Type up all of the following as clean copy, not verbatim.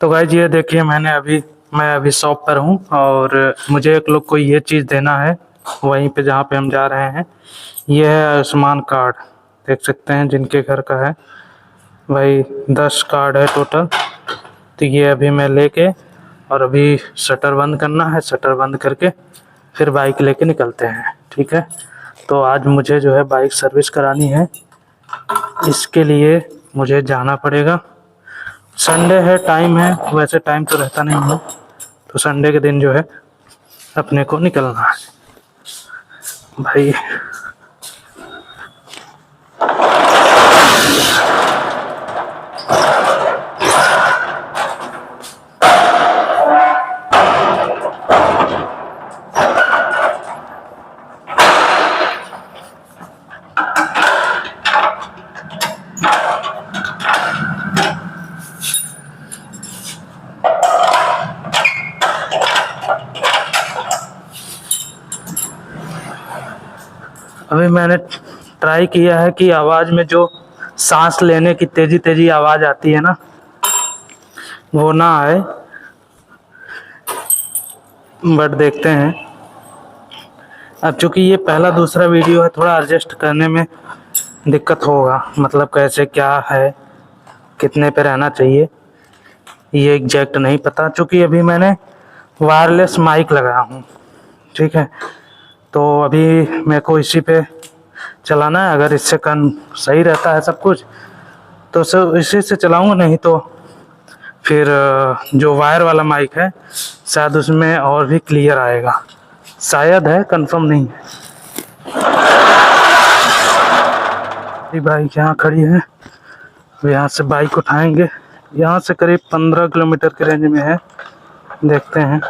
तो गाइज ये देखिए मैं अभी शॉप पर हूँ और मुझे एक लोग को ये चीज़ देना है वहीं पे जहाँ पे हम जा रहे हैं। ये है आयुष्मान कार्ड, देख सकते हैं जिनके घर का है भाई। 10 कार्ड है टोटल। तो ये अभी मैं लेके और अभी शटर बंद करना है, शटर बंद करके फिर बाइक लेके निकलते हैं, ठीक है। तो आज मुझे जो है बाइक सर्विस करानी है, इसके लिए मुझे जाना पड़ेगा। संडे है, टाइम है, वैसे टाइम तो रहता नहीं है, तो संडे के दिन जो है अपने को निकलना है भाई। अभी मैंने ट्राई किया है कि आवाज़ में जो सांस लेने की तेजी आवाज़ आती है ना, वो ना आए, बट देखते हैं। अब चूंकि ये पहला दूसरा वीडियो है, थोड़ा एडजस्ट करने में दिक्कत होगा, मतलब कैसे क्या है, कितने पे रहना चाहिए ये एग्जैक्ट नहीं पता, चूंकि अभी मैंने वायरलेस माइक लगाया हूँ, ठीक है। तो अभी मेरे को इसी पे चलाना है। अगर इससे सही रहता है सब कुछ तो सब इसी से चलाऊंगा, नहीं तो फिर जो वायर वाला माइक है शायद उसमें और भी क्लियर आएगा, शायद है, कंफर्म नहीं है। ये बाइक यहाँ खड़ी है, यहाँ से बाइक उठाएंगे। यहाँ से करीब 15 किलोमीटर के रेंज में है, देखते हैं।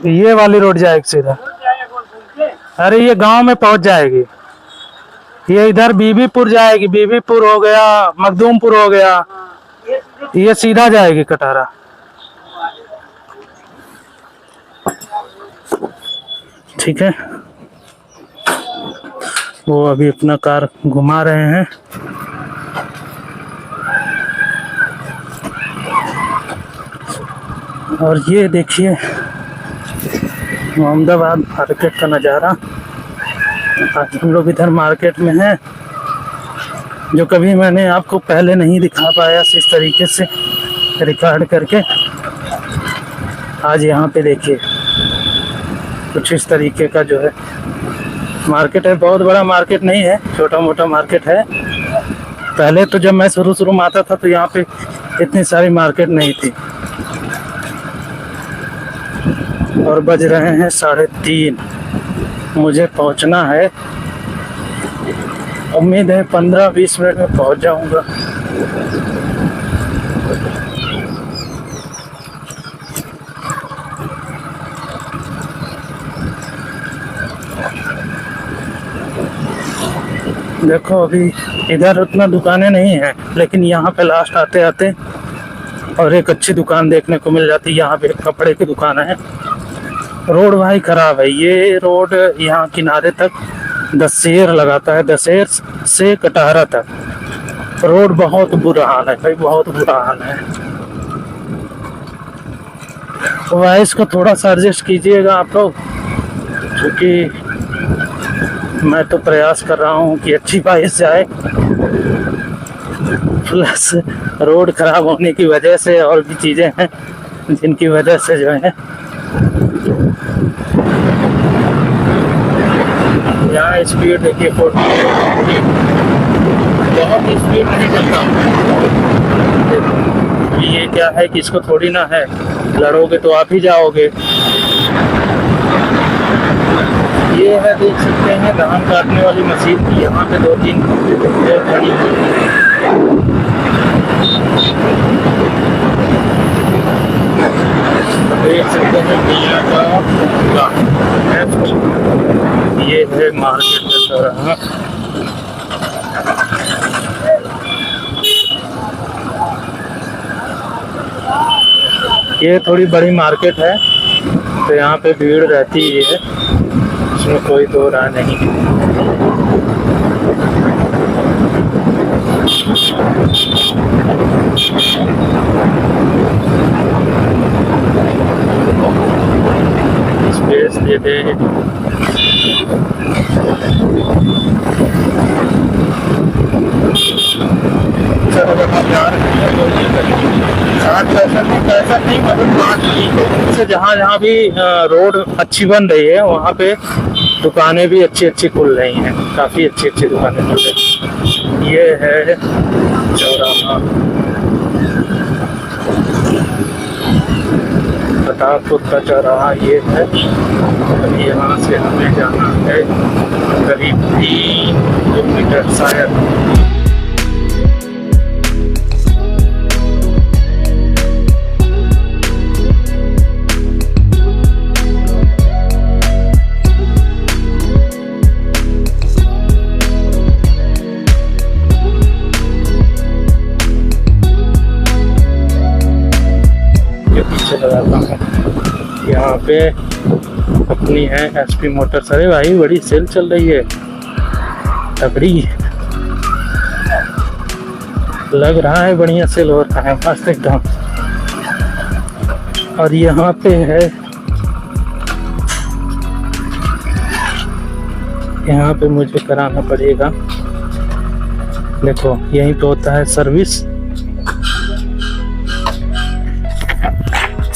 ये वाली रोड जाएगी सीधा। अरे ये गांव में पहुंच जाएगी, ये इधर बीबीपुर जाएगी, बीबीपुर हो गया, मखदूमपुर हो गया, ये सीधा जाएगी कटारा। ठीक है, वो अभी अपना कार घुमा रहे हैं। और ये देखिए मोहम्मदाबाद मार्केट का नज़ारा। आज हम लोग इधर मार्केट में हैं, जो कभी मैंने आपको पहले नहीं दिखा पाया इस तरीके से रिकॉर्ड करके। आज यहाँ पे देखिए कुछ इस तरीके का जो है मार्केट है। बहुत बड़ा मार्केट नहीं है, छोटा मोटा मार्केट है। पहले तो जब मैं शुरू में आता था तो यहाँ पे इतनी सारी मार्केट नहीं थी। और बज रहे हैं 3:30, मुझे पहुंचना है। उम्मीद है 15-20 मिनट में पहुंच जाऊंगा। देखो अभी इधर उतना दुकानें नहीं है, लेकिन यहाँ पे लास्ट आते आते और एक अच्छी दुकान देखने को मिल जाती है। यहाँ पे कपड़े की दुकान है। रोड भाई खराब है, ये रोड यहाँ किनारे तक दशहर लगाता है, दशहर से कटहरा तक रोड बहुत बुरा हाल है भाई, बहुत बुरा हाल है। वॉइस को थोड़ा सा एडजस्ट कीजिएगा आप लोग, क्योंकि मैं तो प्रयास कर रहा हूँ कि अच्छी वॉइस जाए, प्लस रोड खराब होने की वजह से और भी चीज़ें हैं जिनकी वजह से जो है यहाँ स्पीड देखिए 40, बहुत स्पीड नहीं चलता। ये क्या है कि इसको थोड़ी ना है, लड़ोगे तो आप ही जाओगे। ये है, देख सकते हैं धान काटने वाली मशीन की यहाँ पे 2-3 खड़ी हुई है। देख सकते हैं मियाँ का ये है मार्केट का चौराहा। ये थोड़ी बड़ी मार्केट है, तो यहाँ पे भीड़ रहती ही है, इसमें कोई दो राय नहीं। स्पेस दे दे। से जहाँ जहाँ भी रोड अच्छी बन रही है वहाँ पे दुकानें भी अच्छी अच्छी खुल रही हैं, काफ़ी अच्छी अच्छी दुकानें खुल रही हैं। ये है चौराहा, प्रतापपुर का चौराहा ये है। अभी यहाँ से हमें जाना है करीब 3 किलोमीटर शायद। पीछे लगाता हूँ, यहाँ पे अपनी है एसपी मोटर्स। अरे भाई बड़ी सेल चल रही है, तगड़ी लग रहा है, बढ़िया सेल हो रहा है, मस्त एकदम। और यहाँ पे है, यहाँ पे मुझे कराना पड़ेगा, देखो यहीं पे होता है सर्विस।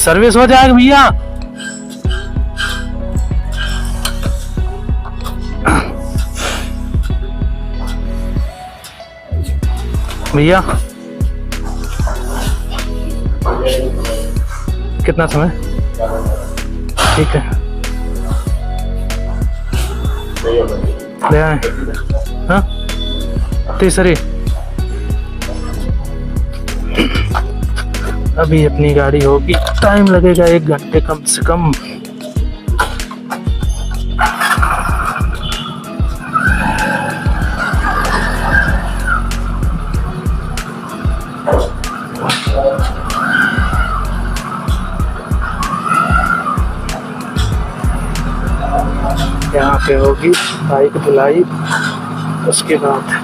सर्विस हो जाएगा भैया। भैया कितना समय? ठीक है, ले आए। हाँ तीसरी अभी अपनी गाड़ी होगी, टाइम लगेगा 1 घंटे कम से कम। यहाँ पे होगी बाइक धुलाई, उसके बाद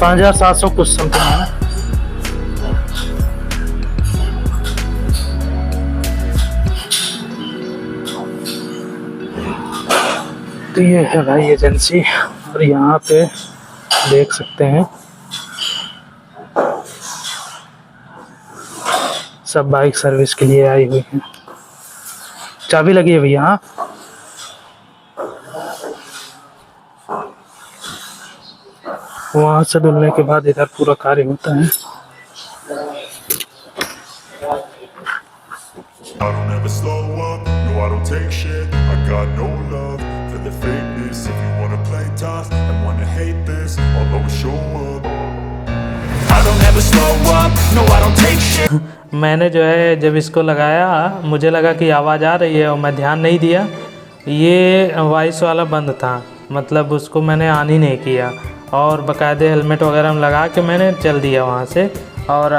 $5,700 कुछ समथिंग है ना। तो ये है भाई एजेंसी, और यहाँ पे देख सकते हैं सब बाइक सर्विस के लिए आई हुई है। चाबी लगी है भैया। हाँ वहाँ से धुलने के बाद इधर पूरा कार्य होता है। I don't ever slow up, no I don't take shit. I got no love for the fakeness. If you wanna play tough and wanna hate this, I'll always show up. I don't ever slow up, no I don't take shit. मैंने जो है जब इसको लगाया मुझे लगा कि आवाज़ आ रही है और मैं ध्यान नहीं दिया, ये वॉइस वाला बंद था, मतलब उसको मैंने ऑन ही नहीं किया, और बाकायदे हेलमेट वगैरह में लगा के मैंने चल दिया वहाँ से। और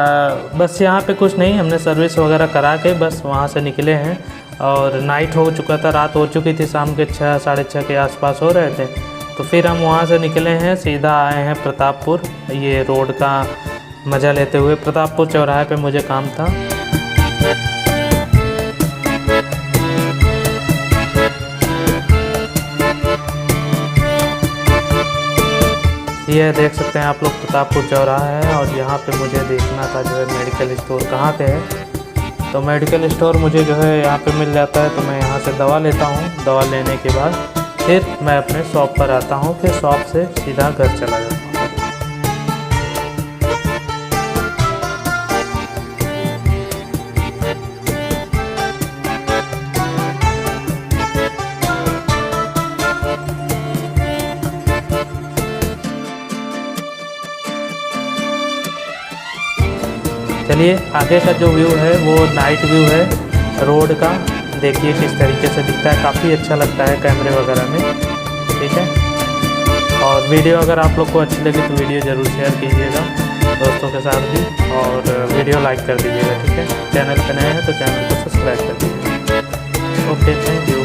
बस यहाँ पे कुछ नहीं, हमने सर्विस वगैरह करा के बस वहाँ से निकले हैं। और नाइट हो चुका था, रात हो चुकी थी, शाम के 6 साढ़े 6 के आसपास हो रहे थे। तो फिर हम वहाँ से निकले हैं, सीधा आए हैं प्रतापपुर। ये रोड का मज़ा लेते हुए प्रतापपुर चौराहे पे मुझे काम था। ये देख सकते हैं आप लोग प्रतापपुर चौराहा है, और यहाँ पे मुझे देखना था जो है मेडिकल स्टोर कहाँ पे है। तो मेडिकल स्टोर मुझे जो है यहाँ पे मिल जाता है, तो मैं यहाँ से दवा लेता हूँ। दवा लेने के बाद फिर मैं अपने शॉप पर आता हूँ, फिर शॉप से सीधा घर चला जाता हूँ। चलिए आगे का जो व्यू है वो नाइट व्यू है रोड का। देखिए किस तरीके से दिखता है, काफ़ी अच्छा लगता है कैमरे वगैरह में। ठीक है, और वीडियो अगर आप लोग को अच्छी लगी तो वीडियो ज़रूर शेयर कीजिएगा दोस्तों के साथ भी, और वीडियो लाइक कर दीजिएगा। ठीक है, चैनल पर नए हैं तो चैनल को सब्सक्राइब कर दीजिएगा। Okay, thank you.